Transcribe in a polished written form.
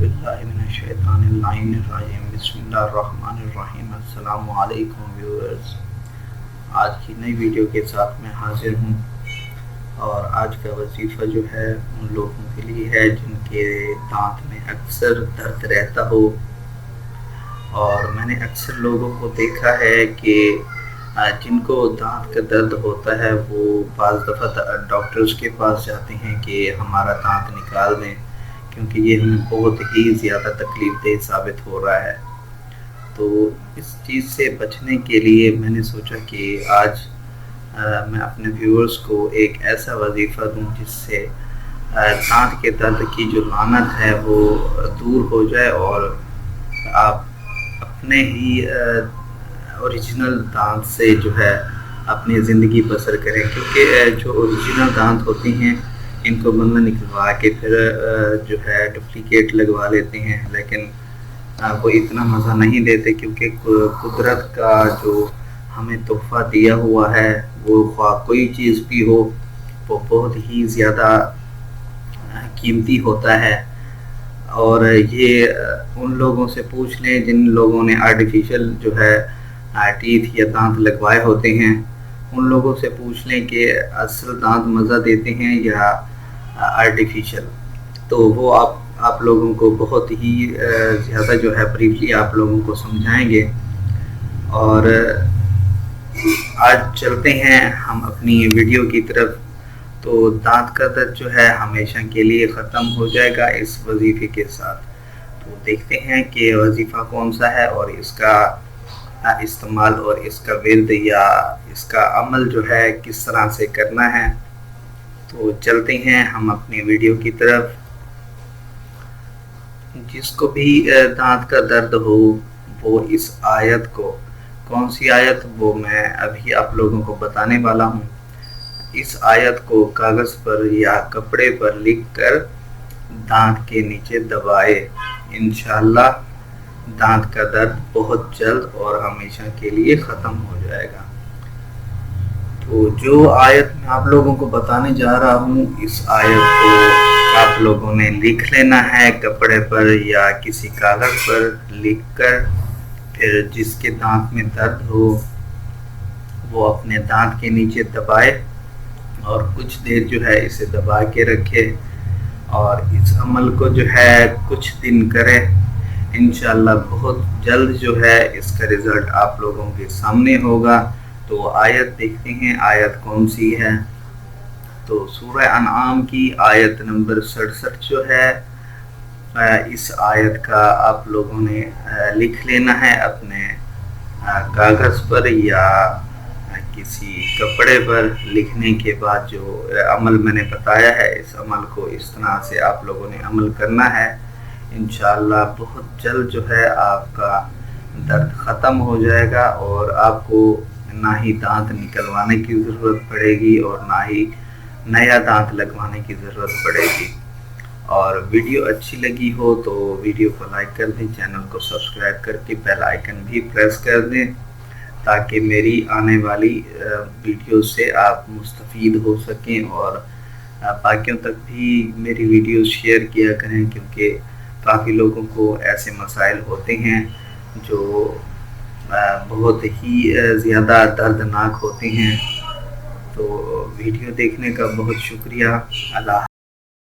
باللہ من الشیطان اللعین الرجیم بسم اللہ الرحمن الرحیم۔ السلام علیکم ویورز، آج کی نئی ویڈیو کے ساتھ میں حاضر ہوں، اور آج کا وظیفہ جو ہے ان لوگوں کے لیے ہے جن کے دانت میں اکثر درد رہتا ہو۔ اور میں نے اکثر لوگوں کو دیکھا ہے کہ جن کو دانت کا درد ہوتا ہے وہ بعض دفعہ ڈاکٹرز کے پاس جاتے ہیں کہ ہمارا دانت نکال دیں، کیونکہ یہ ہمیں بہت ہی زیادہ تکلیف دہ ثابت ہو رہا ہے۔ تو اس چیز سے بچنے کے لیے میں نے سوچا کہ آج میں اپنے ویورز کو ایک ایسا وظیفہ دوں جس سے دانت کے درد کی جو لعنت ہے وہ دور ہو جائے اور آپ اپنے ہی اوریجنل دانت سے جو ہے اپنی زندگی بسر کریں، کیونکہ جو اوریجنل دانت ہوتے ہیں ان کو بندہ نکلوا کے پھر جو ہے ڈپلیکیٹ لگوا لیتے ہیں، لیکن وہ اتنا مزہ نہیں دیتے، کیونکہ قدرت کا جو ہمیں تحفہ دیا ہوا ہے وہ خواہ کوئی چیز بھی ہو وہ بہت ہی زیادہ قیمتی ہوتا ہے۔ اور یہ ان لوگوں سے پوچھ لیں جن لوگوں نے آرٹیفیشل جو ہے ٹیتھ یا دانت لگوائے ہوتے ہیں، ان لوگوں سے پوچھ لیں کہ اصل دانت مزہ دیتے ہیں یا آرٹیفیشل، تو وہ آپ لوگوں کو بہت ہی زیادہ جو ہے بریفلی آپ لوگوں کو سمجھائیں گے۔ اور آج چلتے ہیں ہم اپنی ویڈیو کی طرف۔ تو دانت کا درد جو ہے ہمیشہ کے لیے ختم ہو جائے گا اس وظیفے کے ساتھ۔ تو دیکھتے ہیں کہ وظیفہ کون سا ہے اور اس کا استعمال اور اس کا ورد یا اس کا عمل جو ہے کس طرح سے کرنا ہے۔ تو چلتے ہیں ہم اپنی ویڈیو کی طرف۔ جس کو بھی دانت کا درد ہو وہ اس آیت کو، کون سی آیت وہ میں ابھی آپ لوگوں کو بتانے والا ہوں، اس آیت کو کاغذ پر یا کپڑے پر لکھ کر دانت کے نیچے دبائے، انشاءاللہ دانت کا درد بہت جلد اور ہمیشہ کے لیے ختم ہو جائے گا۔ تو جو آیت میں آپ لوگوں کو بتانے جا رہا ہوں، اس آیت کو آپ لوگوں نے لکھ لینا ہے کپڑے پر یا کسی کاغذ پر لکھ کر، پھر جس کے دانت میں درد ہو وہ اپنے دانت کے نیچے دبائے اور کچھ دیر جو ہے اسے دبا کے رکھے، اور اس عمل کو جو ہے کچھ دن کرے، انشاءاللہ بہت جلد جو ہے اس کا رزلٹ آپ لوگوں کے سامنے ہوگا۔ تو آیت دیکھتے ہیں آیت کون سی ہے۔ تو سورہ انعام کی آیت نمبر 67 جو ہے، اس آیت کا آپ لوگوں نے لکھ لینا ہے اپنے کاغذ پر یا کسی کپڑے پر۔ لکھنے کے بعد جو عمل میں نے بتایا ہے اس عمل کو اس طرح سے آپ لوگوں نے عمل کرنا ہے، انشاءاللہ بہت جلد جو ہے آپ کا درد ختم ہو جائے گا اور آپ کو نہ ہی دانت نکلوانے کی ضرورت پڑے گی اور نہ ہی نیا دانت لگوانے کی ضرورت پڑے گی۔ اور ویڈیو اچھی لگی ہو تو ویڈیو کو لائک کر دیں، چینل کو سبسکرائب کر کے بیل آئیکن بھی پریس کر دیں تاکہ میری آنے والی ویڈیو سے آپ مستفید ہو سکیں، اور باقیوں تک بھی میری ویڈیوز شیئر کیا کریں، کیونکہ کافی لوگوں کو ایسے مسائل ہوتے ہیں جو بہت ہی زیادہ دردناک ہوتے ہیں۔ تو ویڈیو دیکھنے کا بہت شکریہ۔ اللہ